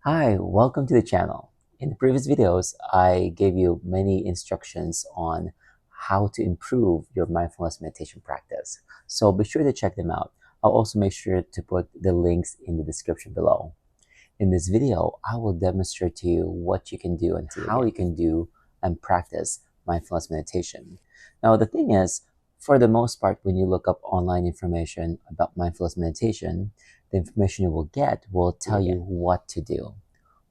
Hi, welcome to the channel. In the previous videos, I gave you many instructions on how to improve your mindfulness meditation practice. So be sure to check them out. I'll also make sure to put the links in the description below. In this video, I will demonstrate to you what you can do and how you can do and practice mindfulness meditation. Now, the thing is, for the most part, when you look up online information about mindfulness meditation, the information you will get will tell you what to do.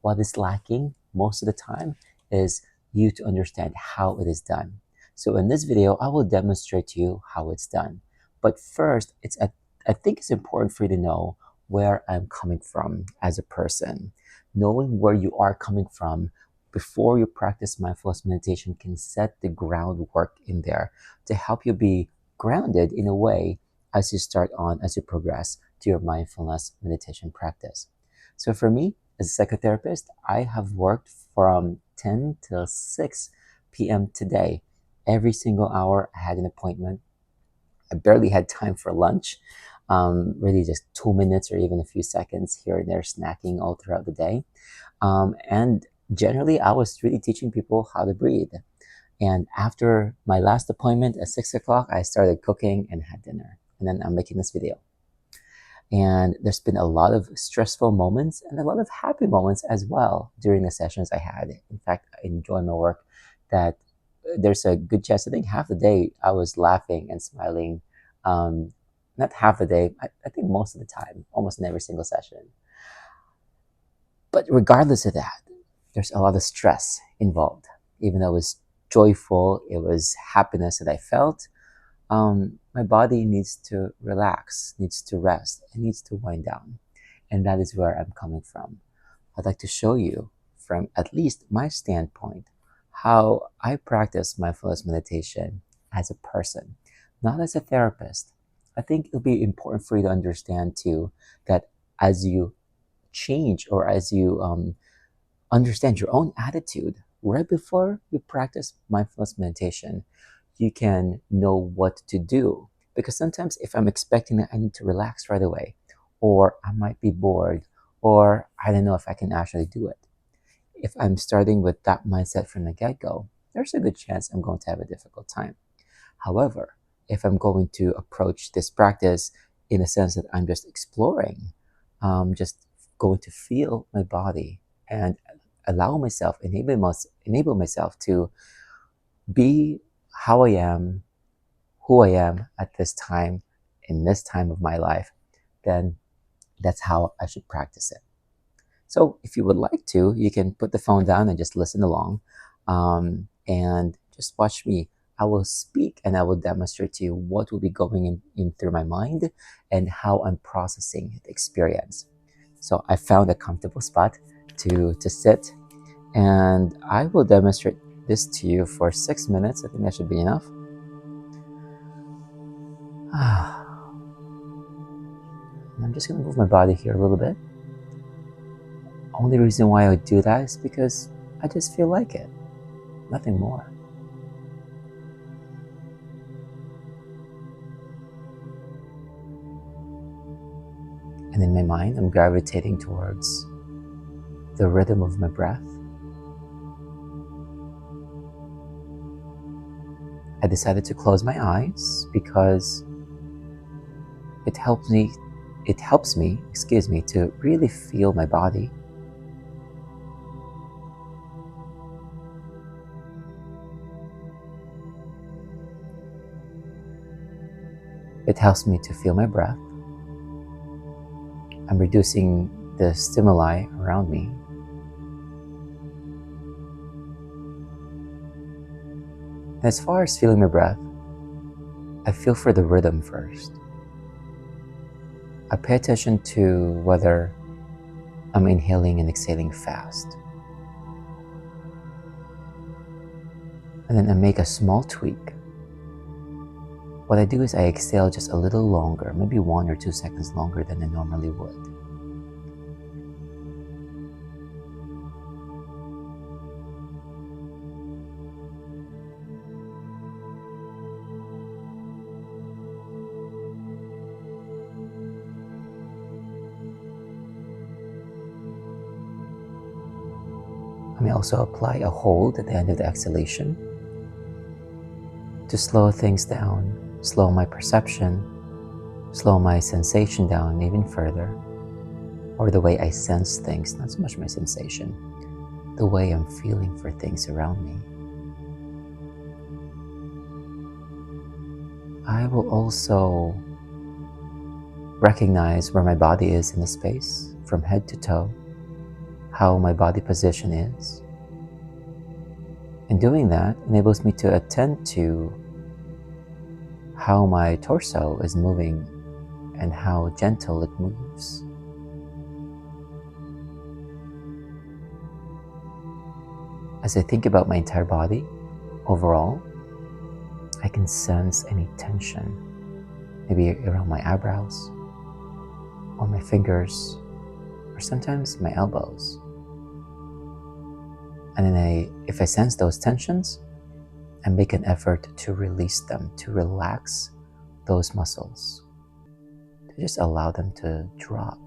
What is lacking most of the time is you to understand how it is done. So in this video, I will demonstrate to you how it's done. But first, I think it's important for you to know where I'm coming from as a person. Knowing where you are coming from before you practice mindfulness meditation can set the groundwork in there to help you be grounded in a way as you progress to your mindfulness meditation practice. So for me, as a psychotherapist, I have worked from 10 till 6 p.m. today. Every single hour, I had an appointment. I barely had time for lunch. Really just 2 minutes or even a few seconds here and there snacking all throughout the day. And generally, I was really teaching people how to breathe. And after my last appointment at 6 o'clock, I started cooking and had dinner. And then I'm making this video. And there's been a lot of stressful moments and a lot of happy moments as well during the sessions I had. In fact, I enjoy my work that there's a good chance, I think half the day I was laughing and smiling. Not half the day, I think most of the time, almost in every single session. But regardless of that, there's a lot of stress involved. Even though it was joyful, it was happiness that I felt. My body needs to relax, needs to rest, and needs to wind down. And that is where I'm coming from. I'd like to show you, from at least my standpoint, how I practice mindfulness meditation as a person, not as a therapist. I think it'll be important for you to understand too that as you change or as you understand your own attitude right before you practice mindfulness meditation, you can know what to do. Because sometimes if I'm expecting that I need to relax right away, or I might be bored, or I don't know if I can actually do it. If I'm starting with that mindset from the get-go, there's a good chance I'm going to have a difficult time. However, if I'm going to approach this practice in a sense that I'm just exploring, just going to feel my body and enable myself to be how I am, who I am at this time, in this time of my life, then that's how I should practice it. So if you would like to, you can put the phone down and just listen along, and just watch me. I will speak and I will demonstrate to you what will be going in through my mind and how I'm processing the experience. So I found a comfortable spot to sit, and I will demonstrate this to you for 6 minutes. I think that should be enough. I'm just going to move my body here a little bit. Only reason why I would do that is because I just feel like it, nothing more. And in my mind, I'm gravitating towards the rhythm of my breath. I decided to close my eyes because it helps me, to really feel my body. It helps me to feel my breath. I'm reducing the stimuli around me. And as far as feeling my breath, I feel for the rhythm first. I pay attention to whether I'm inhaling and exhaling fast. And then I make a small tweak. What I do is I exhale just a little longer, maybe 1 or 2 seconds longer than I normally would. I may also apply a hold at the end of the exhalation to slow things down, slow my perception, slow my sensation down even further, or the way I sense things, not so much my sensation, the way I'm feeling for things around me. I will also recognize where my body is in the space, from head to toe, how my body position is. And doing that enables me to attend to how my torso is moving and how gentle it moves. As I think about my entire body, overall, I can sense any tension, maybe around my eyebrows, or my fingers, or sometimes my elbows. And then if I sense those tensions, I make an effort to release them, to relax those muscles, to just allow them to drop.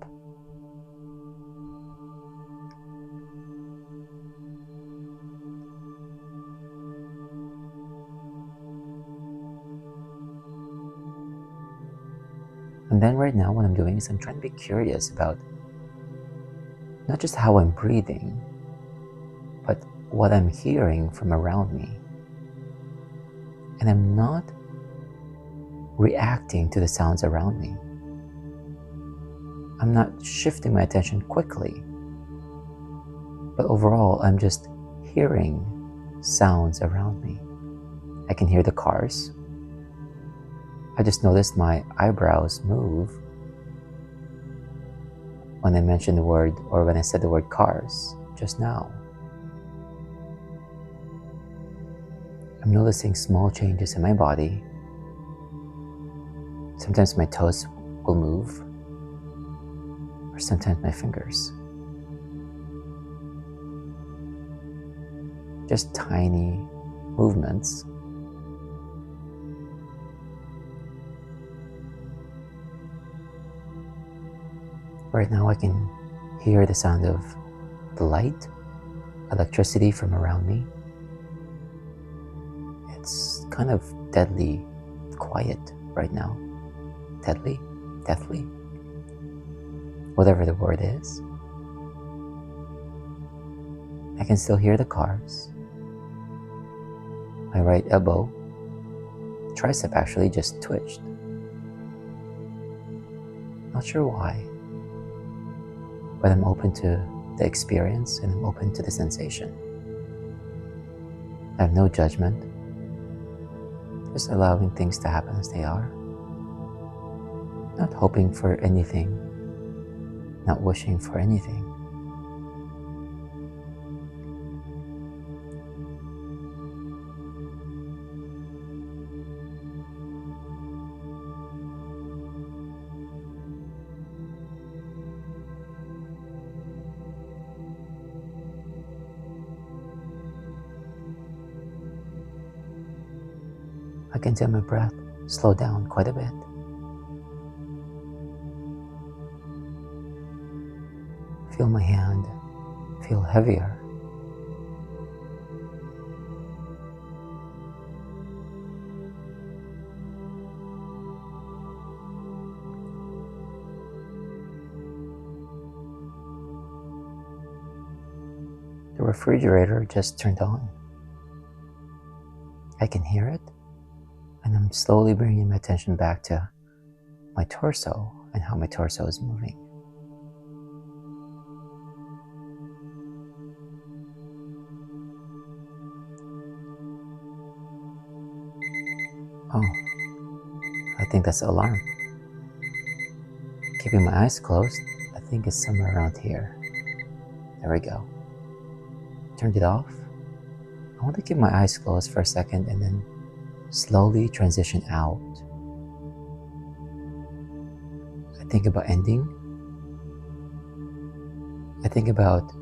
And then right now what I'm doing is I'm trying to be curious about not just how I'm breathing, but what I'm hearing from around me. And I'm not reacting to the sounds around me. I'm not shifting my attention quickly, but overall I'm just hearing sounds around me. I can hear the cars. I just noticed my eyebrows move when I mentioned the word, or when I said the word cars just now. I'm noticing small changes in my body. Sometimes my toes will move, or sometimes my fingers. Just tiny movements. Right now I can hear the sound of the light, electricity from around me. It's kind of deadly quiet right now. Deadly, deathly, whatever the word is. I can still hear the cars. My right elbow, tricep actually just twitched. Not sure why, but I'm open to the experience and I'm open to the sensation. I have no judgment, just allowing things to happen as they are. Not hoping for anything, not wishing for anything. I can tell my breath slow down quite a bit. Feel my hand feel heavier. The refrigerator just turned on. I can hear it, and I'm slowly bringing my attention back to my torso and how my torso is moving. Oh, I think that's the alarm. Keeping my eyes closed, I think it's somewhere around here. There we go. Turned it off. I want to keep my eyes closed for a second and then slowly transition out. I think about ending. I think about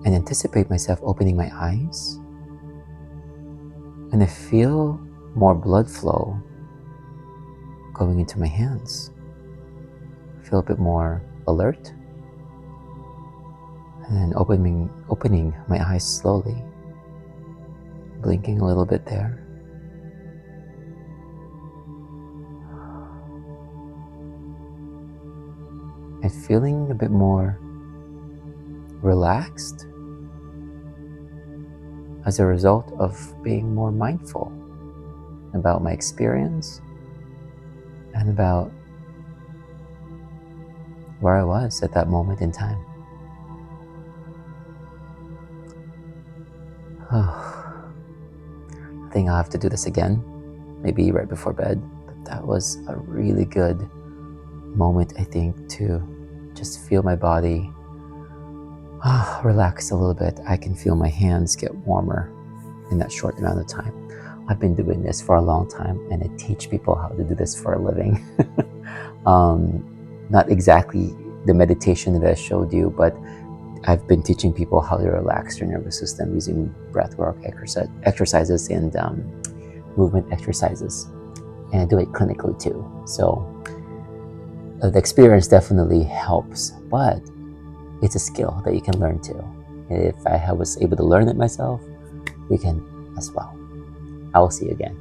and anticipate myself opening my eyes. And I feel more blood flow going into my hands. I feel a bit more alert. And then opening my eyes slowly, blinking a little bit there. And feeling a bit more relaxed as a result of being more mindful about my experience and about where I was at that moment in time. I think I'll have to do this again, maybe right before bed. But that was a really good moment, I think, to just feel my body relax a little bit. I can feel my hands get warmer in that short amount of time. I've been doing this for a long time, and I teach people how to do this for a living. Not exactly the meditation that I showed you, but I've been teaching people how to relax their nervous system using breathwork exercises and movement exercises. And I do it clinically too. So the experience definitely helps, but it's a skill that you can learn too. If I was able to learn it myself, you can as well. I will see you again.